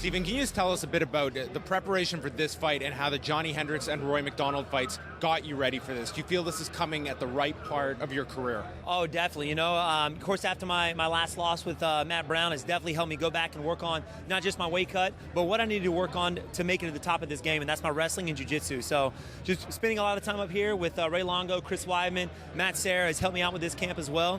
Stephen, can you just tell us a bit about the preparation for this fight and how the Johnny Hendricks and Roy McDonald fights got you ready for this? Do you feel this is coming at the right part of your career? Oh, definitely. Of course, after my last loss with Matt Brown has definitely helped me go back and work on not just my weight cut, but what I need to work on to make it to the top of this game, and that's my wrestling and jiu-jitsu. So just spending a lot of time up here with Ray Longo, Chris Weidman, Matt Serra has helped me out with this camp as well.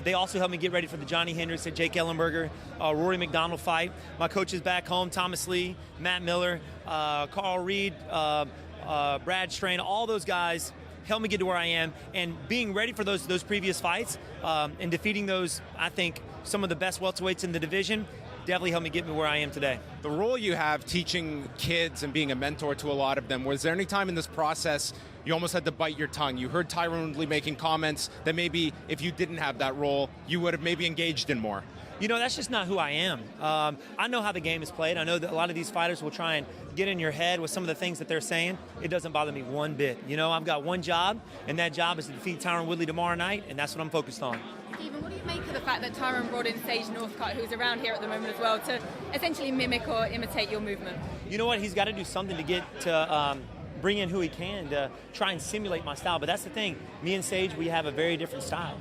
They also helped me get ready for the Johnny Hendricks and Jake Ellenberger, Rory McDonald fight. My coaches back home, Thomas Lee, Matt Miller, Carl Reed, Brad Strain, all those guys helped me get to where I am. And being ready for those previous fights and defeating those, I think, some of the best welterweights in the division, definitely helped me get me where I am today. The role you have teaching kids and being a mentor to a lot of them, was there any time in this process you almost had to bite your tongue? You heard Tyron Woodley making comments that maybe if you didn't have that role, you would have maybe engaged in more. That's just not who I am. I know how the game is played. I know that a lot of these fighters will try and get in your head with some of the things that they're saying. It doesn't bother me one bit. I've got one job, and that job is to defeat Tyron Woodley tomorrow night, and that's what I'm focused on. Stephen, what do you make of the fact that Tyron brought in Sage Northcutt, who's around here at the moment as well, to essentially mimic or imitate your movement? You know what? He's got to do something to get to bring in who he can to try and simulate my style. But that's the thing. Me and Sage, we have a very different style.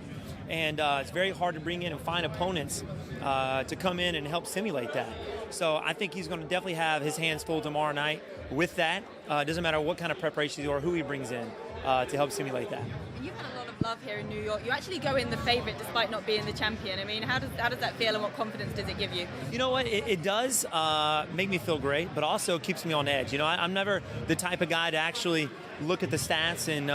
And it's very hard to bring in and find opponents to come in and help simulate that. So I think he's going to definitely have his hands full tomorrow night with that. It doesn't matter what kind of preparation or who he brings in to help simulate that. And you've had a lot of love here in New York. You actually go in the favorite despite not being the champion. I mean, how does that feel and what confidence does it give you? You know what? It does make me feel great, but also keeps me on edge. I'm never the type of guy to actually look at the stats and,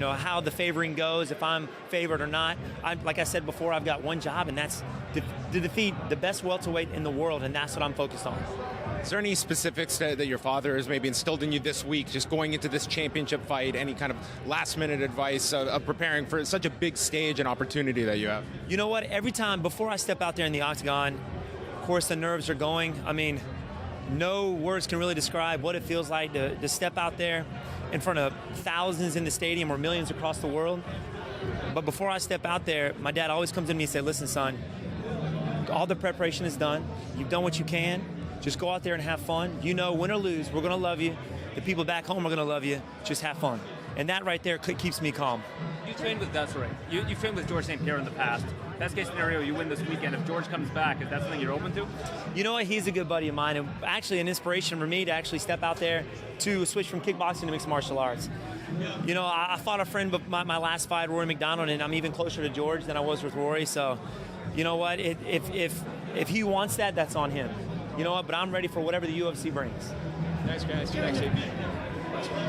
how the favoring goes, if I'm favored or not. Like I said before, I've got one job, and that's to defeat the best welterweight in the world, and that's what I'm focused on. Is there any specifics that your father has maybe instilled in you this week, just going into this championship fight, any kind of last-minute advice of preparing for such a big stage and opportunity that you have? You know what? Every time, before I step out there in the octagon, of course the nerves are going. I mean, no words can really describe what it feels like to step out there in front of thousands in the stadium or millions across the world. But before I step out there, my dad always comes to me and says, listen, son, all the preparation is done. You've done what you can. Just go out there and have fun. Win or lose, we're going to love you. The people back home are going to love you. Just have fun. And that right there keeps me calm. You trained with Desiree. You trained with George St. Pierre in the past. Best case scenario, you win this weekend. If George comes back, is that something you're open to? You know what? He's a good buddy of mine, and actually an inspiration for me to actually step out there to switch from kickboxing to mixed martial arts. I fought a friend with my last fight, Rory McDonald, and I'm even closer to George than I was with Rory. So, you know what? If he wants that, that's on him. You know what? But I'm ready for whatever the UFC brings. Nice, guys.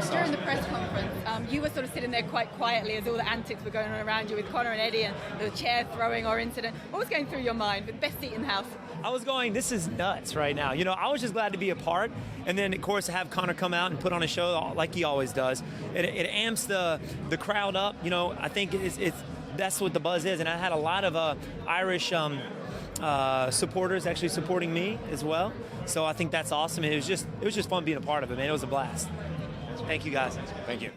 During the press conference, you were sort of sitting there quite quietly as all the antics were going on around you with Conor and Eddie and the chair throwing or incident. What was going through your mind? The best seat in the house. I was going, this is nuts right now. I was just glad to be a part. And then, of course, to have Conor come out and put on a show like he always does. It amps the crowd up. I think that's what the buzz is. And I had a lot of Irish supporters actually supporting me as well. So I think that's awesome. It was just fun being a part of it, man. It was a blast. Thank you, guys. Thank you.